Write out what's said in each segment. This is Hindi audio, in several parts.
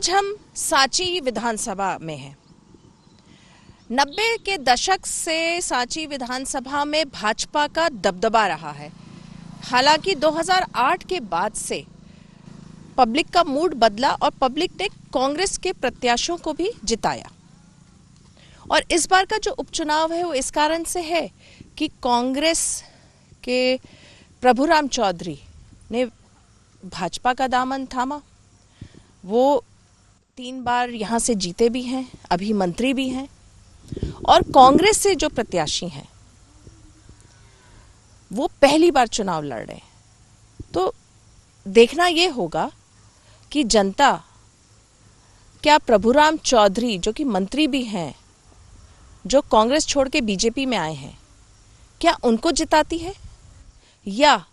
आज हम सांची विधानसभा में हैं। 90 के दशक से सांची विधानसभा में भाजपा का दबदबा रहा है। हालांकि 2008 के बाद से पब्लिक का मूड बदला और पब्लिक ने कांग्रेस के प्रत्याशियों को भी जिताया। और इस बार का जो उपचुनाव है वो इस कारण से है कि कांग्रेस के प्रभुराम चौधरी ने भाजपा का दामन थामा। वो 3 बार यहाँ से जीते भी हैं, अभी मंत्री भी हैं, और कांग्रेस से जो प्रत्याशी हैं वो पहली बार चुनाव लड़ रहे हैं। तो देखना ये होगा कि जनता क्या प्रभुराम चौधरी जो कि मंत्री भी हैं, जो कांग्रेस छोड़ के बीजेपी में आए हैं, क्या उनको जिताती है, या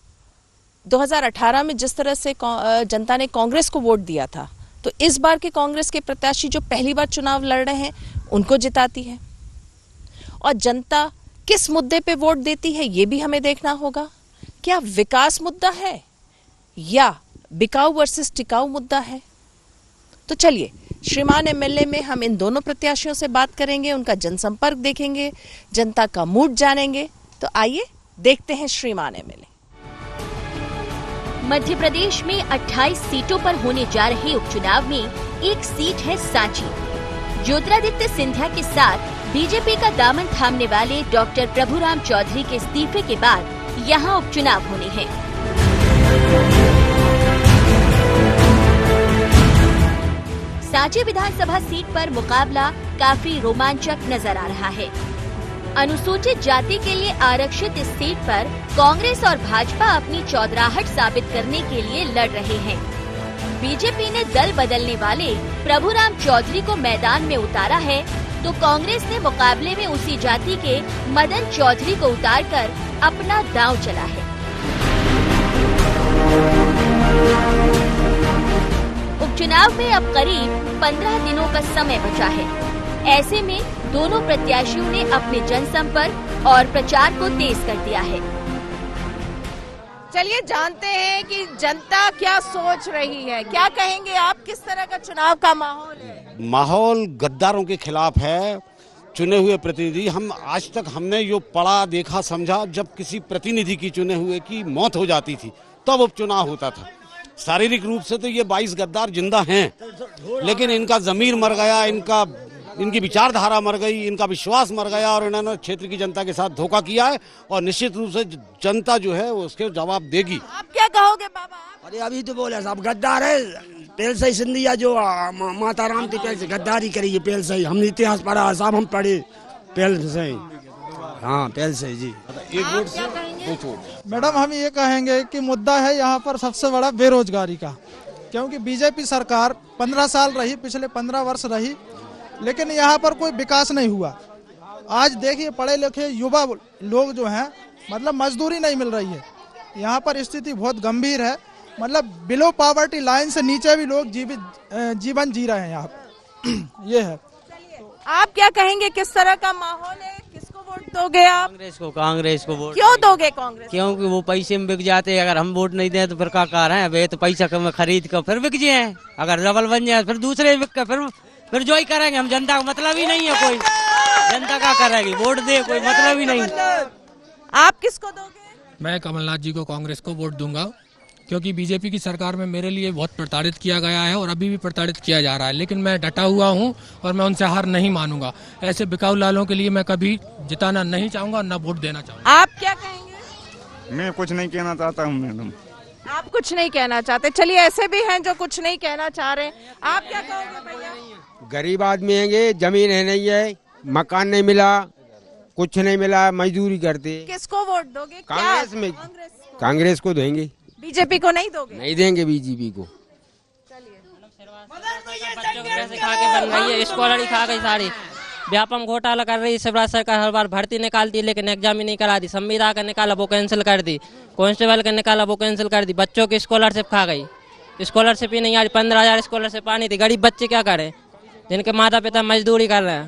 2018 में जिस तरह से जनता ने कांग्रेस को वोट दिया था तो इस बार के कांग्रेस के प्रत्याशी जो पहली बार चुनाव लड़ रहे हैं उनको जिताती है। और जनता किस मुद्दे पे वोट देती है ये भी हमें देखना होगा। क्या विकास मुद्दा है या बिकाऊ वर्सेस टिकाऊ मुद्दा है? तो चलिए श्रीमान एमएलए में हम इन दोनों प्रत्याशियों से बात करेंगे, उनका जनसंपर्क देखेंगे, जनता का मूड जानेंगे। तो आइए देखते हैं श्रीमान एमएलए। मध्य प्रदेश में 28 सीटों पर होने जा रहे उपचुनाव में एक सीट है सांची। ज्योतिरादित्य सिंधिया के साथ बीजेपी का दामन थामने वाले डॉक्टर प्रभुराम चौधरी के इस्तीफे के बाद यहाँ उपचुनाव होने हैं। सांची विधानसभा सीट पर मुकाबला काफी रोमांचक नजर आ रहा है। अनुसूचित जाति के लिए आरक्षित इस सीट पर कांग्रेस और भाजपा अपनी चौधराहट साबित करने के लिए लड़ रहे हैं। बीजेपी ने दल बदलने वाले प्रभुराम चौधरी को मैदान में उतारा है, तो कांग्रेस ने मुकाबले में उसी जाति के मदन चौधरी को उतारकर अपना दांव चला है। उपचुनाव में अब करीब 15 दिनों का समय बचा है। ऐसे में दोनों प्रत्याशियों ने अपने जनसंपर्क और प्रचार को तेज कर दिया है। चलिए जानते हैं कि जनता क्या सोच रही है। क्या कहेंगे आप, किस तरह का चुनाव का माहौल है? माहौल गद्दारों के खिलाफ है। चुने हुए प्रतिनिधि, हम आज तक हमने जो पढ़ा देखा समझा, जब किसी प्रतिनिधि की चुने हुए की मौत हो जाती थी तब उपचुनाव होता था। शारीरिक रूप से तो ये 22 गद्दार जिंदा हैं, लेकिन इनका जमीर मर गया, इनकी विचारधारा मर गई, इनका विश्वास मर गया, और इन्होंने क्षेत्र की जनता के साथ धोखा किया है। और निश्चित रूप से जनता जो है वो उसके जवाब देगी। आप क्या कहोगे बाबा? अरे अभी तो बोले साहब गद्दार है। पहले से ही सिंधिया जो माता राम थी पहले से गद्दारी करी है। पहले से ही हमने इतिहास पढ़ा साहब, हम पढ़े पहले से ही। हाँ पहले से जी। एक वोट से पूछो मैडम, हम ये कहेंगे कि मुद्दा है यहाँ पर सबसे बड़ा बेरोजगारी का, क्योंकि बीजेपी सरकार 15 साल रही, पिछले 15 वर्ष रही, लेकिन यहाँ पर कोई विकास नहीं हुआ। आज देखिए पढ़े लिखे युवा लोग जो हैं, मतलब मजदूरी नहीं मिल रही है। यहाँ पर स्थिति बहुत गंभीर है, मतलब बिलो पॉवर्टी लाइन से नीचे भी लोग जीवन जी रहे हैं यहाँ पर। ये है। आप क्या कहेंगे, किस तरह का माहौल है? किसको वोट दोगे आप? कांग्रेस को वोट। क्यों दोगे कांग्रेस? क्योंकि वो पैसे में बिक जाते हैं। अगर हम वोट नहीं दें तो फिर क्या कार है, वे तो पैसा कम खरीद कर फिर बिक जाए। अगर डबल बन जाए फिर दूसरे बिक कर फिर जो ही करेंगे। हम जनता का मतलब ही नहीं है, कोई जनता क्या करेगी, वोट दे कोई मतलब ही नहीं। आप किसको दोगे? मैं कमलनाथ जी को, कांग्रेस को वोट दूंगा, क्योंकि बीजेपी की सरकार में मेरे लिए बहुत प्रताड़ित किया गया है और अभी भी प्रताड़ित किया जा रहा है। लेकिन मैं डटा हुआ हूं और मैं उनसे हार नहीं मानूंगा। ऐसे बिकाऊ लालों के लिए मैं कभी जिताना नहीं चाहूंगा और न वोट देना चाहूंगा। आप क्या कहेंगे? मैं कुछ नहीं कहना चाहता हूँ मैडम। आप कुछ नहीं कहना चाहते? चलिए ऐसे भी हैं जो कुछ नहीं कहना चाह रहे। आप क्या कहोगे भैया? गरीब आदमी है, जमीन है नहीं है, मकान नहीं मिला, कुछ नहीं मिला, मजदूरी करते। किसको वोट दोगे? कांग्रेस में। कांग्रेस को देंगे। बीजेपी को नहीं दोगे? नहीं देंगे बीजेपी को। बच्चों को पैसे खा के बन रही है, स्कॉलर खा गई सारी। व्यापम घोटाला कर रही है शिवराज सरकार। हर बार भर्ती निकालती है लेकिन एग्जाम ही नहीं करा दी। संविदा का निकाला वो कैंसिल कर दी, कांस्टेबल का निकाला वो कैंसिल कर दी। बच्चों की स्कॉलरशिप खा गई, स्कॉलरशिप ही नहीं आ रही। 15,000 स्कॉलरशिप आनी थी। गरीब बच्चे क्या करें जिनके माता पिता मजदूरी कर रहे हैं।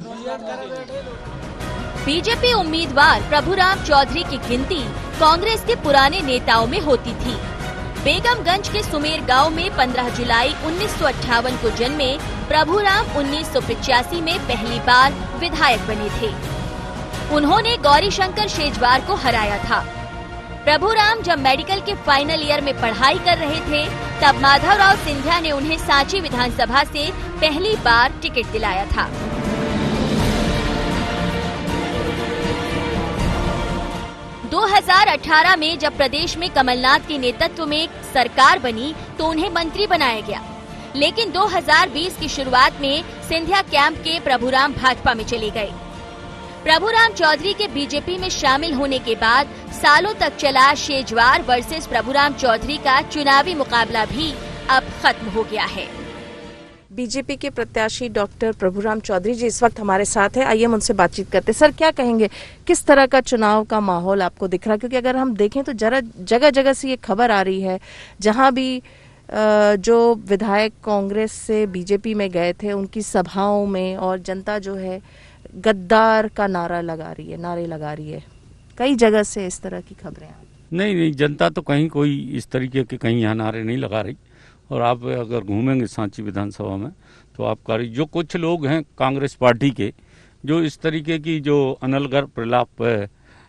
बीजेपी उम्मीदवार प्रभुराम चौधरी की गिनती कांग्रेस के पुराने नेताओं में होती थी। बेगमगंज के सुमेर गांव में 15 जुलाई 1958 को जन्मे प्रभुराम 1985 में पहली बार विधायक बने थे। उन्होंने गौरीशंकर शेजवार को हराया था। प्रभुराम जब मेडिकल के फाइनल ईयर में पढ़ाई कर रहे थे, तब माधवराव सिंधिया ने उन्हें सांची विधानसभा से पहली बार टिकट दिलाया था। दो 2018 में जब प्रदेश में कमलनाथ के नेतृत्व में सरकार बनी तो उन्हें मंत्री बनाया गया, लेकिन 2020 की शुरुआत में सिंधिया कैंप के प्रभुराम भाजपा में चले गए। प्रभुराम चौधरी के बीजेपी में शामिल होने के बाद सालों तक चला शेजवार वर्सेस प्रभुराम चौधरी का चुनावी मुकाबला भी अब खत्म हो गया है। बीजेपी के प्रत्याशी डॉक्टर प्रभुराम चौधरी जी इस वक्त हमारे साथ है, आइए हम उनसे बातचीत करते हैं। सर, क्या कहेंगे, किस तरह का चुनाव का माहौल आपको दिख रहा है? क्योंकि अगर हम देखें तो जगह जगह से ये खबर आ रही है, जहां भी जो विधायक कांग्रेस से बीजेपी में गए थे उनकी सभाओं में और जनता जो है गद्दार का नारे लगा रही है। कई जगह से इस तरह की खबरें। नहीं, जनता तो कहीं कोई इस तरीके के कहीं यहाँ नारे नहीं लगा रही। और आप अगर घूमेंगे सांची विधानसभा में तो आपका जो कुछ लोग हैं कांग्रेस पार्टी के, जो इस तरीके की जो अनलगर प्रलाप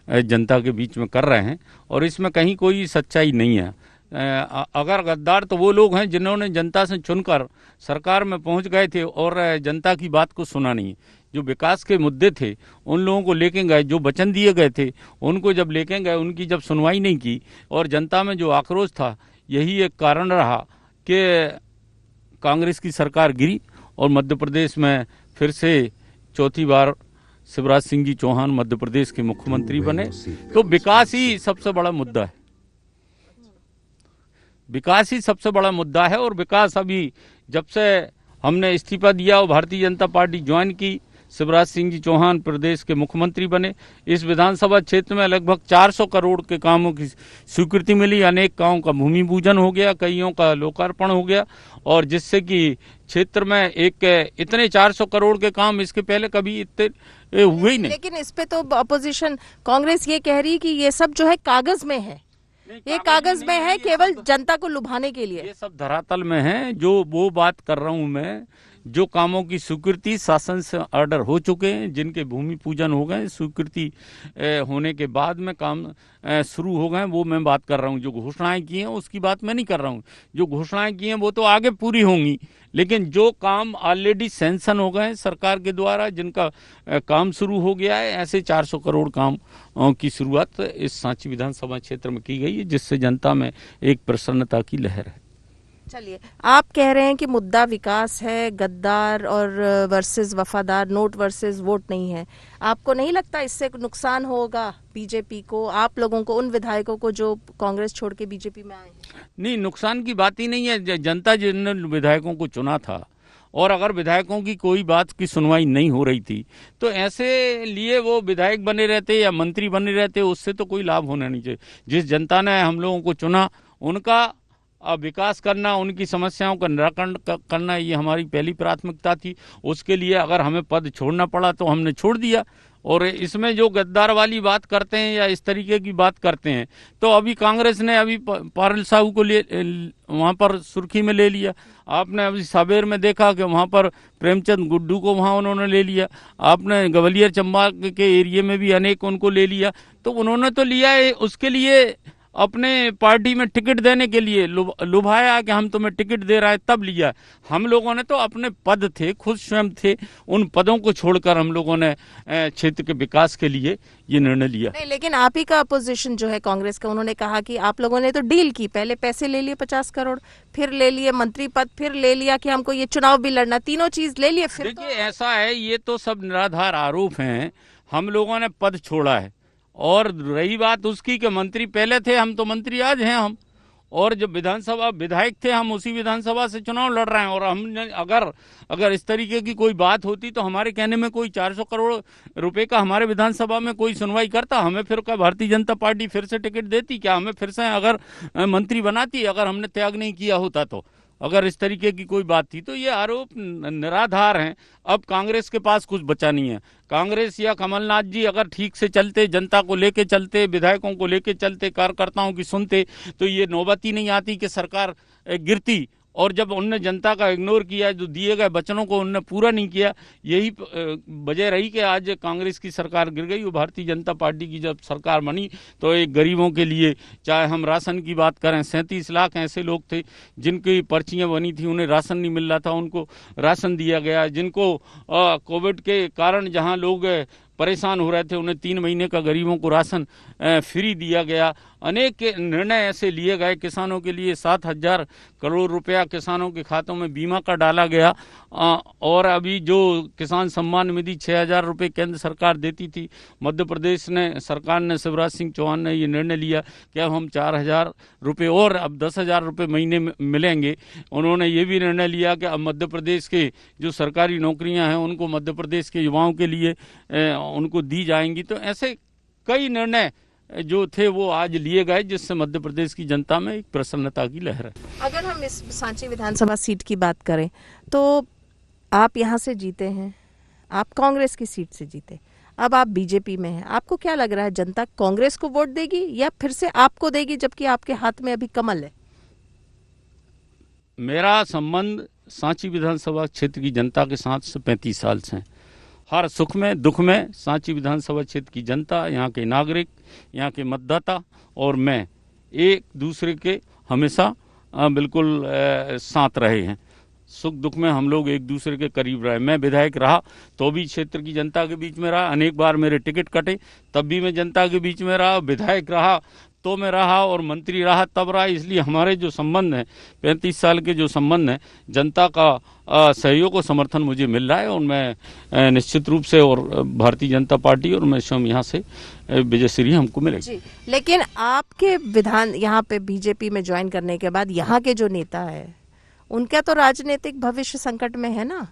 जनता के बीच में कर रहे हैं, और इसमें कहीं कोई सच्चाई नहीं है। अगर गद्दार तो वो लोग हैं जिन्होंने जनता से चुनकर सरकार में पहुंच गए थे और जनता की बात को सुना नहीं। जो विकास के मुद्दे थे उन लोगों को लेके गए, जो वचन दिए गए थे उनको जब लेके गए, उनकी जब सुनवाई नहीं की और जनता में जो आक्रोश था, यही एक कारण रहा कि कांग्रेस की सरकार गिरी और मध्य प्रदेश में फिर से चौथी बार शिवराज सिंह जी चौहान मध्य प्रदेश के मुख्यमंत्री बने। तो विकास ही सबसे बड़ा मुद्दा है, विकास ही सबसे बड़ा मुद्दा है। और विकास अभी जब से हमने इस्तीफा दिया और भारतीय जनता पार्टी ज्वाइन की, शिवराज सिंह जी चौहान प्रदेश के मुख्यमंत्री बने, इस विधानसभा क्षेत्र में लगभग 400 करोड़ के कामों की स्वीकृति मिली। अनेक गांवों का भूमि पूजन हो गया, कईयों का लोकार्पण हो गया, और जिससे कि क्षेत्र में एक इतने 400 करोड़ के काम इसके पहले कभी इतने हुए ही नहीं। लेकिन इस पे तो अपोजिशन कांग्रेस ये कह रही कि ये सब जो है कागज में है, ये कागज में है केवल जनता को लुभाने के लिए। ये सब धरातल में है। जो वो बात कर रहा हूं मैं, जो कामों की स्वीकृति शासन से ऑर्डर हो चुके हैं, जिनके भूमि पूजन हो गए, स्वीकृति होने के बाद में काम शुरू हो गए, वो मैं बात कर रहा हूं। जो घोषणाएं की हैं उसकी बात मैं नहीं कर रहा हूं। जो घोषणाएं की हैं वो तो आगे पूरी होंगी, लेकिन जो काम ऑलरेडी सैंक्शन हो गए सरकार के द्वारा, जिनका काम शुरू हो गया है, ऐसे 400 करोड़ काम की शुरुआत इस सांची विधानसभा क्षेत्र में की गई है, जिससे जनता में एक प्रसन्नता की लहर है। चलिए, आप कह रहे हैं कि मुद्दा विकास है, गद्दार और वर्सेस वफादार, नोट वर्सेस वोट नहीं है। आपको नहीं लगता इससे नुकसान होगा बीजेपी को, आप लोगों को, उन विधायकों को जो कांग्रेस छोड़ के बीजेपी में आए? नहीं, नुकसान की बात ही नहीं है। जनता जिन विधायकों को चुना था, और अगर विधायकों की कोई बात की सुनवाई नहीं हो रही थी तो ऐसे लिए वो विधायक बने रहते या मंत्री बने रहते, उससे तो कोई लाभ होना नहीं चाहिए। जिस जनता ने हम लोगों को चुना, उनका विकास करना, उनकी समस्याओं का निराकरण करना, ये हमारी पहली प्राथमिकता थी। उसके लिए अगर हमें पद छोड़ना पड़ा तो हमने छोड़ दिया। और इसमें जो गद्दार वाली बात करते हैं या इस तरीके की बात करते हैं, तो अभी कांग्रेस ने अभी पारुल साहू को वहाँ पर सुर्खी में ले लिया। आपने अभी सावेर में देखा कि वहाँ पर प्रेमचंद गुड्डू को वहाँ उन्होंने ले लिया। आपने ग्वालियर चंबा के एरिया में भी अनेक उनको ले लिया। तो उन्होंने तो लिया है उसके लिए, अपने पार्टी में टिकट देने के लिए लुभाया कि हम तुम्हें टिकट दे रहा है, तब लिया। हम लोगों ने तो अपने पद थे, खुद स्वयं थे, उन पदों को छोड़कर हम लोगों ने क्षेत्र के विकास के लिए ये निर्णय लिया। नहीं, लेकिन आप ही का अपोजिशन जो है कांग्रेस का, उन्होंने कहा कि आप लोगों ने तो डील की, पहले पैसे ले लिए 50 करोड़, फिर ले लिए मंत्री पद, फिर ले लिया कि हमको ये चुनाव भी लड़ना, तीनों चीज ले लिए। फिर देखिए, ऐसा है, ये तो सब निराधार आरोप हैं। हम लोगों ने पद छोड़ा है, और रही बात उसकी कि मंत्री पहले थे, हम तो मंत्री आज हैं हम, और जब विधानसभा विधायक थे हम उसी विधानसभा से चुनाव लड़ रहे हैं। और हमने अगर इस तरीके की कोई बात होती तो हमारे कहने में कोई 400 करोड़ रुपए का हमारे विधानसभा में कोई सुनवाई करता? हमें फिर क्या भारतीय जनता पार्टी फिर से टिकट देती? क्या हमें फिर से अगर मंत्री बनाती, अगर हमने त्याग नहीं किया होता तो? अगर इस तरीके की कोई बात थी तो ये आरोप निराधार हैं। अब कांग्रेस के पास कुछ बचा नहीं है। कांग्रेस या कमलनाथ जी अगर ठीक से चलते, जनता को लेके चलते, विधायकों को लेके चलते, कार्यकर्ताओं की सुनते, तो ये नौबत ही नहीं आती कि सरकार गिरती। और जब उनने जनता का इग्नोर किया, जो दिए गए वचनों को उनने पूरा नहीं किया, यही वजह रही कि आज कांग्रेस की सरकार गिर गई। वो भारतीय जनता पार्टी की जब सरकार बनी तो एक गरीबों के लिए, चाहे हम राशन की बात करें, 37 लाख ऐसे लोग थे जिनकी पर्चियां बनी थी, उन्हें राशन नहीं मिल रहा था, उनको राशन दिया गया। जिनको कोविड के कारण जहां लोग परेशान हो रहे थे, उन्हें 3 महीने का गरीबों को राशन फ्री दिया गया। अनेक निर्णय ऐसे लिए गए। किसानों के लिए 7,000 करोड़ रुपया किसानों के खातों में बीमा का डाला गया। और अभी जो किसान सम्मान निधि 6,000 रुपये केंद्र सरकार देती थी, मध्य प्रदेश ने सरकार ने, शिवराज सिंह चौहान ने ये निर्णय लिया कि अब हम 4,000 रुपये और अब 10,000 रुपये महीने में मिलेंगे। उन्होंने ये भी निर्णय लिया कि अब मध्य प्रदेश के जो सरकारी नौकरियां हैं उनको मध्य प्रदेश के युवाओं के लिए उनको दी जाएंगी। तो ऐसे कई निर्णय जो थे वो आज लिए गए, जिससे मध्य प्रदेश की जनता में एक प्रसन्नता की लहर है। अगर हम इस सांची विधानसभा सीट की बात करें तो आप यहाँ से जीते हैं, आप कांग्रेस की सीट से जीते, अब आप बीजेपी में हैं। आपको क्या लग रहा है, जनता कांग्रेस को वोट देगी या फिर से आपको देगी, जबकि आपके हाथ में अभी कमल है? मेरा संबंध सांची विधानसभा क्षेत्र की जनता के साथ 35 साल से है। हर सुख में दुख में सांची विधानसभा क्षेत्र की जनता, यहाँ के नागरिक, यहाँ के मतदाता और मैं एक दूसरे के हमेशा बिल्कुल साथ रहे हैं। सुख दुख में हम लोग एक दूसरे के करीब रहे। मैं विधायक रहा तो भी क्षेत्र की जनता के बीच में रहा, अनेक बार मेरे टिकट कटे तब भी मैं जनता के बीच में रहा, विधायक रहा तो मैं रहा और मंत्री रहा तब रहा। इसलिए हमारे जो संबंध हैं, 35 साल के जो संबंध हैं, जनता का सहयोग और समर्थन मुझे मिल रहा है और मैं निश्चित रूप से, और भारतीय जनता पार्टी और मैं स्वयं यहाँ से विजयश्री हमको मिलेगी। लेकिन आपके विधान यहाँ पे बीजेपी में ज्वाइन करने के बाद यहाँ के जो नेता है उनका तो राजनीतिक भविष्य संकट में है ना।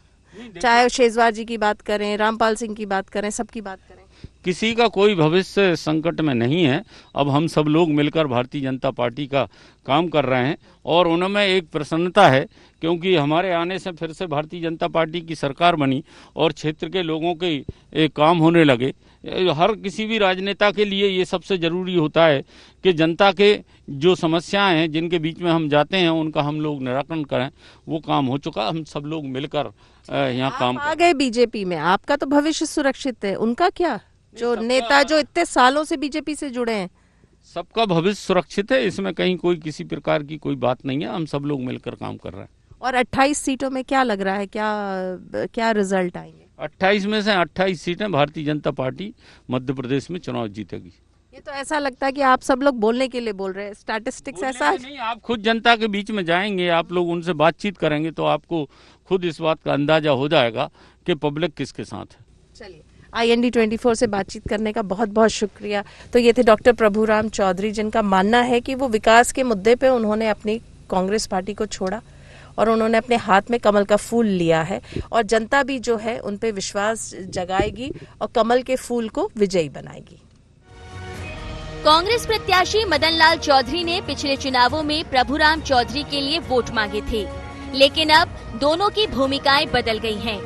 चाहे शेजवार जी की बात करें, रामपाल सिंह की बात करें, सबकी बात करें, किसी का कोई भविष्य संकट में नहीं है। अब हम सब लोग मिलकर भारतीय जनता पार्टी का काम कर रहे हैं और उनमें एक प्रसन्नता है क्योंकि हमारे आने से फिर से भारतीय जनता पार्टी की सरकार बनी और क्षेत्र के लोगों के एक काम होने लगे। हर किसी भी राजनेता के लिए ये सबसे ज़रूरी होता है कि जनता के जो समस्याएं हैं जिनके बीच में हम जाते हैं उनका हम लोग निराकरण करें। वो काम हो चुका, हम सब लोग मिलकर यहाँ काम आ गए बीजेपी में, आपका तो भविष्य सुरक्षित है, उनका क्या? जो नेता जो इतने सालों से बीजेपी से जुड़े हैं, सबका भविष्य सुरक्षित है, इसमें कहीं कोई किसी प्रकार की कोई बात नहीं है। हम सब लोग मिलकर काम कर रहे हैं। और 28 सीटों में क्या लग रहा है, क्या रिजल्ट आएंगे? 28 में से 28 सीटें भारतीय जनता पार्टी मध्य प्रदेश में चुनाव जीतेगी। ये तो ऐसा लगता है कि आप सब लोग बोलने के लिए बोल रहे हैं, स्टैटिस्टिक्स ऐसा नहीं। आप खुद जनता के बीच में जाएंगे, आप लोग उनसे बातचीत करेंगे तो आपको खुद इस बात का अंदाजा हो जाएगा कि पब्लिक किसके साथ है। चलिए, IND 24 से बातचीत करने का बहुत बहुत शुक्रिया। तो ये थे डॉक्टर प्रभुराम चौधरी, जिनका मानना है कि वो विकास के मुद्दे पे उन्होंने अपनी कांग्रेस पार्टी को छोड़ा और उन्होंने अपने हाथ में कमल का फूल लिया है और जनता भी जो है उन पे विश्वास जगाएगी और कमल के फूल को विजयी बनाएगी। कांग्रेस प्रत्याशी मदन लाल चौधरी ने पिछले चुनावों में प्रभुराम चौधरी के लिए वोट मांगे थे, लेकिन अब दोनों की भूमिकाएं बदल गई हैं।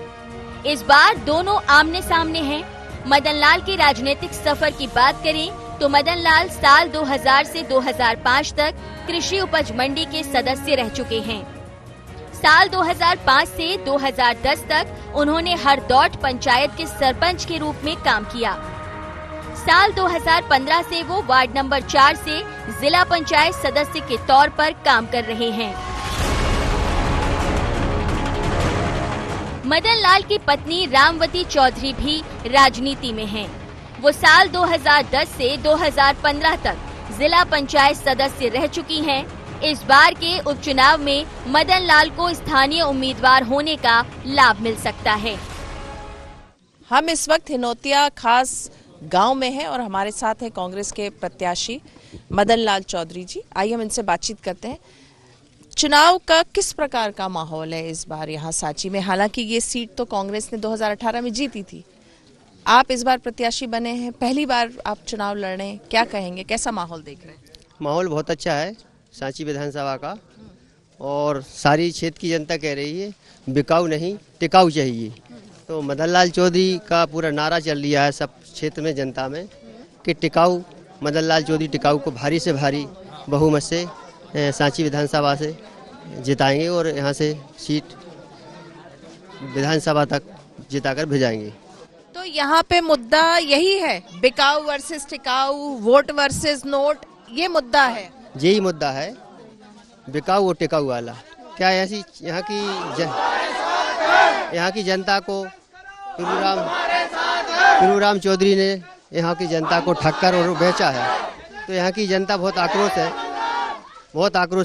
इस बार दोनों आमने सामने हैं। मदन लाल के राजनीतिक सफर की बात करें तो मदन लाल साल 2000 से 2005 तक कृषि उपज मंडी के सदस्य रह चुके हैं। साल 2005 से 2010 तक उन्होंने हरदौट पंचायत के सरपंच के रूप में काम किया। साल 2015 से वो वार्ड नंबर 4 से जिला पंचायत सदस्य के तौर पर काम कर रहे हैं। मदन लाल की पत्नी रामवती चौधरी भी राजनीति में हैं। वो साल 2010 से 2015 तक जिला पंचायत सदस्य रह चुकी हैं। इस बार के उपचुनाव में मदन लाल को स्थानीय उम्मीदवार होने का लाभ मिल सकता है। हम इस वक्त हिनोतिया खास गांव में हैं और हमारे साथ हैं कांग्रेस के प्रत्याशी मदन लाल चौधरी जी। आइए हम इनसे बातचीत करते हैं। चुनाव का किस प्रकार का माहौल है इस बार यहाँ सांची में? हालांकि ये सीट तो कांग्रेस ने 2018 में जीती थी, आप इस बार प्रत्याशी बने हैं, पहली बार आप चुनाव लड़ रहे हैं, क्या कहेंगे, कैसा माहौल देख रहे हैं? माहौल बहुत अच्छा है सांची विधानसभा का और सारी क्षेत्र की जनता कह रही है बिकाऊ नहीं टिकाऊ चाहिए। तो मदन लाल चौधरी का पूरा नारा चल रहा है सब क्षेत्र में जनता में कि टिकाऊ, मदन लाल चौधरी टिकाऊ को भारी से भारी बहुमत से सांची विधानसभा से जिताएंगे और यहाँ से सीट विधानसभा तक जिताकर भेजाएंगे। तो यहाँ पे मुद्दा यही है, बिकाऊ वर्सेस टिकाऊ, वोट वर्सेस नोट, ये मुद्दा है। यही मुद्दा है, बिकाऊ और टिकाऊ वाला। क्या ऐसी यहाँ की जनता को प्रभुराम चौधरी ने यहाँ की जनता को ठक्कर और बेचा है। तो यहाँ की जनता बहुत आक्रोश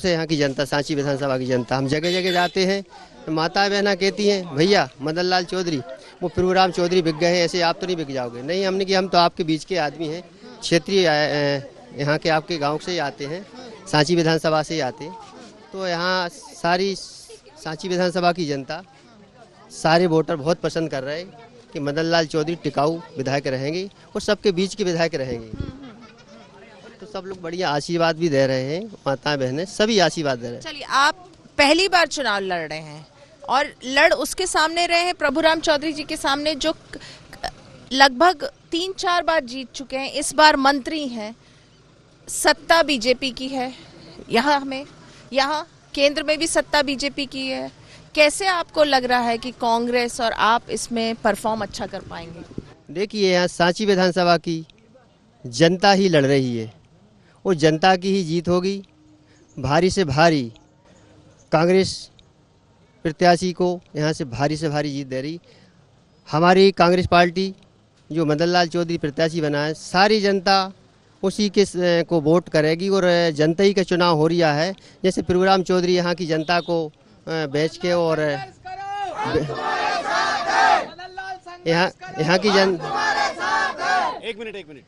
है यहाँ की जनता, सांची विधानसभा की जनता। हम जगह जगह जाते हैं, माता बहना कहती हैं भैया मदन लाल चौधरी वो प्रभुराम चौधरी बिक गए हैं, ऐसे आप तो नहीं बिक जाओगे। नहीं, हमने कि हम तो आपके बीच के आदमी हैं, क्षेत्रीय यहाँ के आपके गांव से ही आते हैं, सांची विधानसभा से ही आते हैं। तो यहाँ सारी सांची विधानसभा की जनता, सारे वोटर बहुत पसंद कर रहे हैं कि मदन लाल चौधरी टिकाऊ विधायक रहेंगे और सबके बीच के विधायक रहेंगे। तो सब लोग बढ़िया आशीर्वाद भी दे रहे हैं, माताएं बहनें सभी आशीर्वाद दे रहे हैं। चलिए, आप पहली बार चुनाव लड़ रहे हैं और लड़ उसके सामने रहे हैं, प्रभुराम चौधरी जी के सामने, जो लगभग 3-4 बार जीत चुके हैं। इस बार मंत्री हैं, सत्ता बीजेपी की है, यहाँ केंद्र में भी सत्ता बीजेपी की है। कैसे आपको लग रहा है कि कांग्रेस और आप इसमें परफॉर्म अच्छा कर पाएंगे? देखिए, यहाँ सांची विधानसभा की जनता ही लड़ रही है और जनता की ही जीत होगी। भारी से भारी कांग्रेस प्रत्याशी को यहाँ से भारी जीत दे रही। हमारी कांग्रेस पार्टी जो मदन लाल चौधरी प्रत्याशी बना है, सारी जनता उसी के को वोट करेगी और जनता ही का चुनाव हो रहा है। जैसे प्रभुराम चौधरी यहाँ की जनता को बेच के और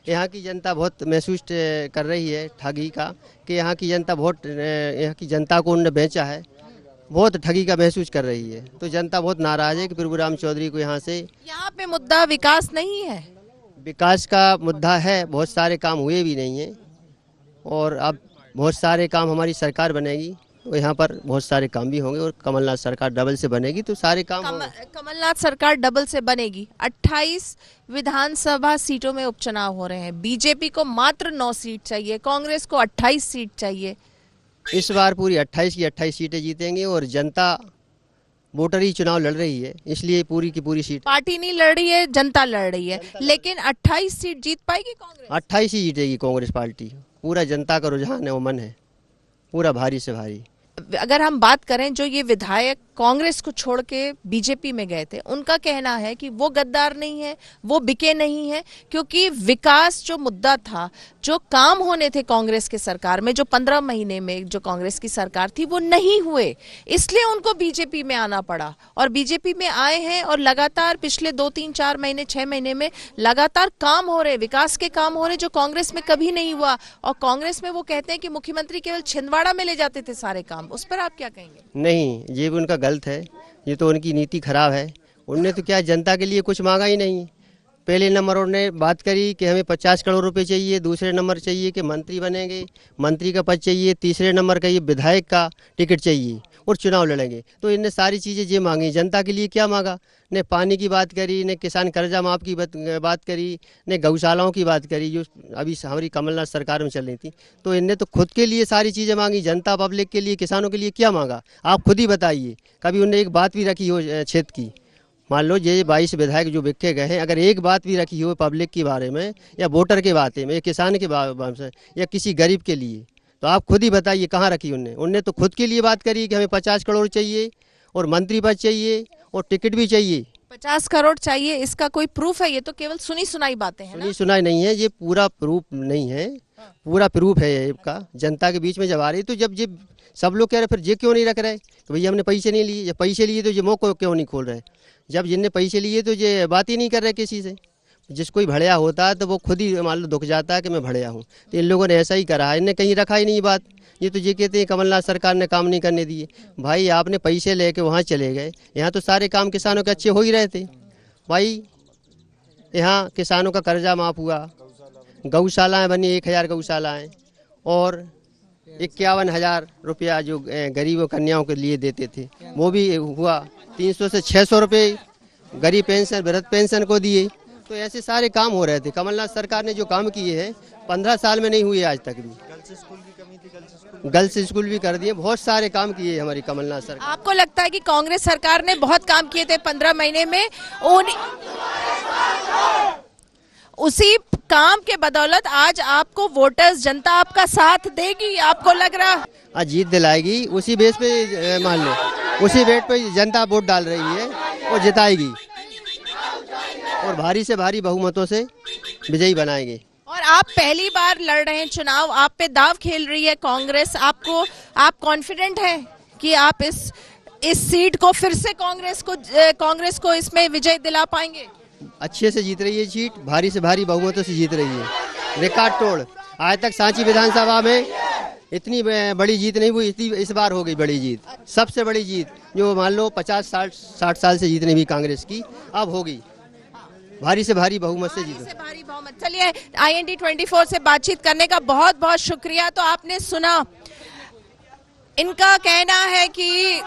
यहाँ की जनता बहुत महसूस कर रही है ठगी का, कि यहाँ की जनता को उन्होंने बेचा है, बहुत ठगी का महसूस कर रही है। तो जनता बहुत नाराज है कि प्रभुराम चौधरी को यहाँ पे मुद्दा विकास नहीं है। विकास का मुद्दा है, बहुत सारे काम हुए भी नहीं हैं और अब बहुत सारे काम हमारी सरकार बनेगी तो यहाँ पर बहुत सारे काम भी होंगे और कमलनाथ सरकार डबल से बनेगी तो सारे काम कमलनाथ सरकार डबल से बनेगी। 28 विधानसभा सीटों में उपचुनाव हो रहे हैं। बीजेपी को मात्र 9 सीट चाहिए, कांग्रेस को 28 सीट चाहिए। इस बार पूरी 28 की 28 सीटें जीतेंगे और जनता वोटर ही चुनाव लड़ रही है, इसलिए पूरी की पूरी सीट पार्टी नहीं लड़ रही है, जनता लड़ रही है। लेकिन 28 सीट जीत पाएगी कांग्रेस? 28 ही जीतेगी कांग्रेस पार्टी। पूरा जनता का रुझान है, वो मन है पूरा भारी से भारी। अगर हम बात करें, जो ये विधायक कांग्रेस को छोड़ के बीजेपी में गए थे, उनका कहना है कि वो गद्दार नहीं है, वो बिके नहीं है, क्योंकि विकास जो मुद्दा था, जो काम होने थे कांग्रेस के सरकार में, जो 15 महीने में जो कांग्रेस की सरकार थी, वो नहीं हुए, इसलिए उनको बीजेपी में आना पड़ा। और बीजेपी में आए हैं और लगातार पिछले 2-3-4 महीने 6 महीने में लगातार काम हो रहे, विकास के काम हो रहे, जो कांग्रेस में कभी नहीं हुआ। और कांग्रेस में वो कहते हैं कि मुख्यमंत्री केवल छिंदवाड़ा में ले जाते थे सारे काम। उस पर आप क्या कहेंगे? नहीं, ये भी उनका गलत है, ये तो उनकी नीति खराब है। उनने तो क्या जनता के लिए कुछ मांगा ही नहीं। पहले नंबर उन्होंने बात करी कि हमें 50 करोड़ रुपए चाहिए, दूसरे नंबर चाहिए कि मंत्री बनेंगे, मंत्री का पद चाहिए, तीसरे नंबर का ये विधायक का टिकट चाहिए और चुनाव लड़ेंगे। तो इनने सारी चीज़ें ये मांगी, जनता के लिए क्या मांगा? ने पानी की बात करी, ने किसान कर्जा माफ की बात करी, ने गौशालाओं की बात करी जो अभी हमारी कमलनाथ सरकार में चल रही थी। तो इनने तो खुद के लिए सारी चीज़ें मांगी, जनता पब्लिक के लिए, किसानों के लिए क्या मांगा? आप खुद ही बताइए। कभी उनने एक बात भी रखी हो क्षेत्र की? मान लो ये 22 विधायक जो बिके गए हैं, अगर एक बात भी रखी हो पब्लिक के बारे में या वोटर के बारे में या किसान के बारे में या किसी गरीब के लिए, तो आप खुद ही बताइए कहाँ रखी उनने? उनने तो खुद के लिए बात करी कि हमें 50 करोड़ चाहिए और मंत्री पद चाहिए और टिकट भी चाहिए। 50 करोड़ चाहिए, इसका कोई प्रूफ है? ये तो केवल सुनी सुनाई बातें हैं। सुनी सुनाई नहीं है, ये पूरा प्रूफ नहीं है, पूरा प्रूफ है इसका। जनता के बीच में जब आ रही तो जब ये सब लोग कह रहे फिर ये क्यों नहीं रख रहे कि भैया हमने पैसे नहीं लिए? जब पैसे लिए तो ये मुँह को क्यों नहीं खोल रहे? जब जिनने पैसे लिए तो ये बात ही नहीं कर रहे किसी से। जिसको भड़िया होता है तो वो खुद ही मान लो दुख जाता है कि मैं भड़िया हूँ। तो इन लोगों ने ऐसा ही करा है, इनने कहीं रखा ही नहीं बात। ये तो ये कहते हैं कमलनाथ सरकार ने काम नहीं करने दिए। भाई आपने पैसे लेके वहाँ चले गए, यहाँ तो सारे काम किसानों के अच्छे हो ही रहे थे। भाई यहाँ किसानों का कर्जा माफ हुआ, गौशालाएँ बनी 1000 गौशालाएँ, और 51,000 रुपया जो गरीब कन्याओं के लिए देते थे वो भी हुआ। 300 से 600 रुपये गरीब पेंशन वृद्ध पेंशन को दिए। तो ऐसे सारे काम हो रहे थे। कमलनाथ सरकार ने जो काम किए हैं 15 साल में नहीं हुए आज तक भी। गर्ल्स स्कूल भी कर दिए, बहुत सारे काम किए हमारी कमलनाथ सरकार। आपको लगता है कि कांग्रेस सरकार ने बहुत काम किए थे 15 महीने में, उसी काम के बदौलत आज आपको वोटर्स जनता आपका साथ देगी? आपको लग रहा आज जीत दिलाएगी? उसी बेस पे मान लो, उसी बेट पे जनता वोट डाल रही है और जिताएगी और भारी से भारी बहुमतों से विजयी बनाएगी। और आप पहली बार लड़ रहे हैं चुनाव, आप पे दाव खेल रही है कांग्रेस। आप कॉन्फिडेंट हैं कि आप इस सीट को फिर से कांग्रेस को इसमें विजय दिला पाएंगे? अच्छे से जीत रही है सीट, भारी से भारी बहुमतों से जीत रही है, रिकॉर्ड तोड़। आज तक सांची विधानसभा में इतनी बड़ी जीत नहीं हुई, इस बार हो गई बड़ी जीत, सबसे बड़ी जीत जो मान लो 50-60 साल से जीत नहीं हुई कांग्रेस की, अब होगी भारी से भारी बहुमत से जीत। चलिए, IND 24 से बातचीत करने का बहुत बहुत शुक्रिया। तो आपने सुना, इनका कहना है कि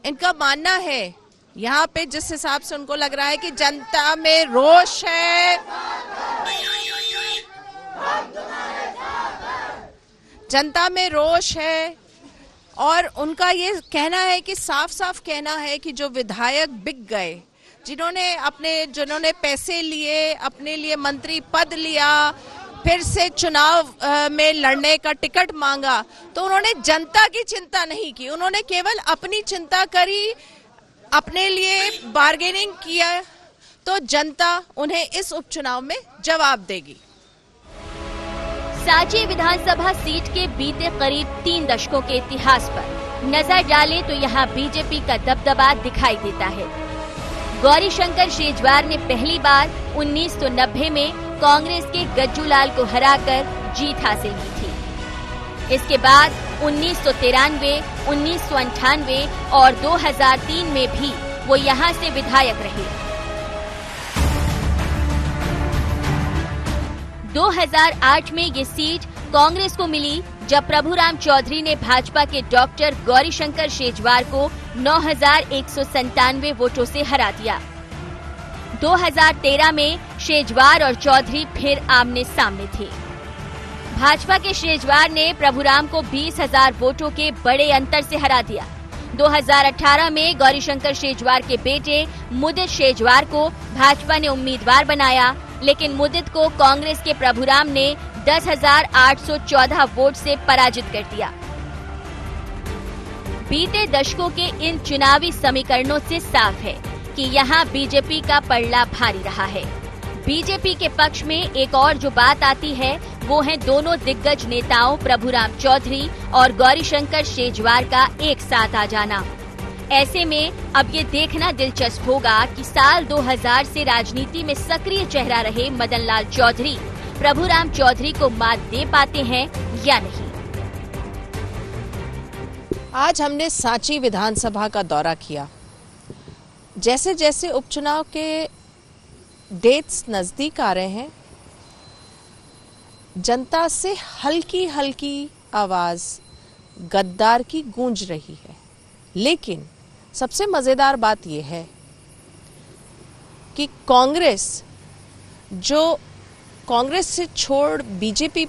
इनका मानना है यहाँ पे जिस हिसाब से उनको लग रहा है कि जनता में रोष है, जनता में रोष है और उनका ये कहना है कि साफ साफ कहना है कि जो विधायक बिक गए, जिन्होंने पैसे लिए, अपने लिए मंत्री पद लिया, फिर से चुनाव में लड़ने का टिकट मांगा, तो उन्होंने जनता की चिंता नहीं की, उन्होंने केवल अपनी चिंता करी, अपने लिए बार्गेनिंग किया। तो जनता उन्हें इस उपचुनाव में जवाब देगी। सांची विधानसभा सीट के बीते करीब 3 दशकों के इतिहास पर नजर डालें तो यहाँ बीजेपी का दबदबा दिखाई देता है। गौरीशंकर शेजवार ने पहली बार 1990 में कांग्रेस के गज्जूलाल को हराकर जीत हासिल की थी। इसके बाद 1993, 1998 और 2003 में भी वो यहाँ से विधायक रहे। 2008 में ये सीट कांग्रेस को मिली जब प्रभुराम चौधरी ने भाजपा के डॉक्टर गौरीशंकर शेजवार को 9,197 वोटों से हरा दिया। 2013 में शेजवार और चौधरी फिर आमने सामने थे। भाजपा के शेजवार ने प्रभुराम को 20,000 वोटों के बड़े अंतर से हरा दिया। 2018 में गौरीशंकर शेजवार के बेटे मुदित शेजवार को भाजपा ने उम्मीदवार बनाया, लेकिन मुदित को कांग्रेस के प्रभुराम ने 10,814 वोट से पराजित कर दिया। बीते दशकों के इन चुनावी समीकरणों से साफ है कि यहाँ बीजेपी का पलड़ा भारी रहा है। बीजेपी के पक्ष में एक और जो बात आती है वो है दोनों दिग्गज नेताओं प्रभुराम चौधरी और गौरीशंकर शेजवार का एक साथ आ जाना। ऐसे में अब ये देखना दिलचस्प होगा कि साल 2000 से राजनीति में सक्रिय चेहरा रहे मदन लाल चौधरी प्रभुराम चौधरी को मात दे पाते हैं या नहीं। आज हमने सांची विधानसभा का दौरा किया। जैसे जैसे उपचुनाव के डेट्स नजदीक आ रहे हैं, जनता से हल्की हल्की आवाज गद्दार की गूंज रही है। लेकिन सबसे मजेदार बात यह है कि कांग्रेस से छोड़ बीजेपी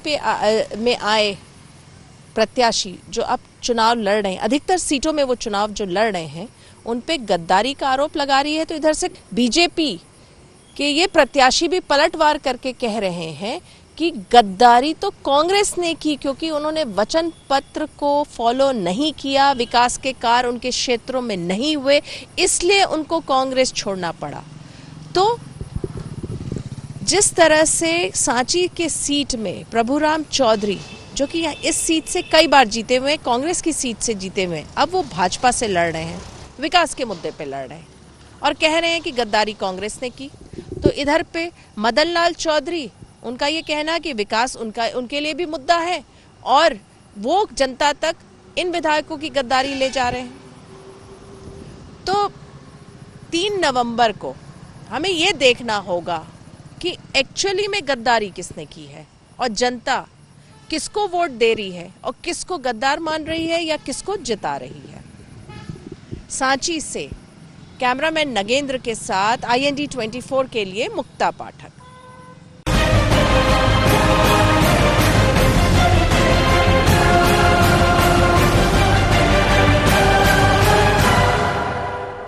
में आए प्रत्याशी जो अब चुनाव लड़ रहे हैं, अधिकतर सीटों में वो चुनाव जो लड़ रहे हैं उन पे गद्दारी का आरोप लगा रही है। तो इधर से बीजेपी के ये प्रत्याशी भी पलटवार करके कह रहे हैं कि गद्दारी तो कांग्रेस ने की, क्योंकि उन्होंने वचन पत्र को फॉलो नहीं किया, विकास के कार्य उनके क्षेत्रों में नहीं हुए, इसलिए उनको कांग्रेस छोड़ना पड़ा। तो जिस तरह से सांची के सीट में प्रभुराम चौधरी जो कि इस सीट से कई बार जीते हुए, कांग्रेस की सीट से जीते हुए, अब वो भाजपा से लड़ रहे हैं, विकास के मुद्दे पे लड़ रहे हैं और कह रहे हैं कि गद्दारी कांग्रेस ने की। तो इधर पे मदन लाल चौधरी, उनका ये कहना कि विकास उनके लिए भी मुद्दा है और वो जनता तक इन विधायकों की गद्दारी ले जा रहे हैं। तो 3 नवंबर को हमें ये देखना होगा कि एक्चुअली में गद्दारी किसने की है। और जनता किसको वोट दे रही है और किसको गद्दार मान रही है या किसको जिता रही है। सांची से कैमरामैन नगेंद्र के साथ IND 24 के लिए मुक्ता पाठक।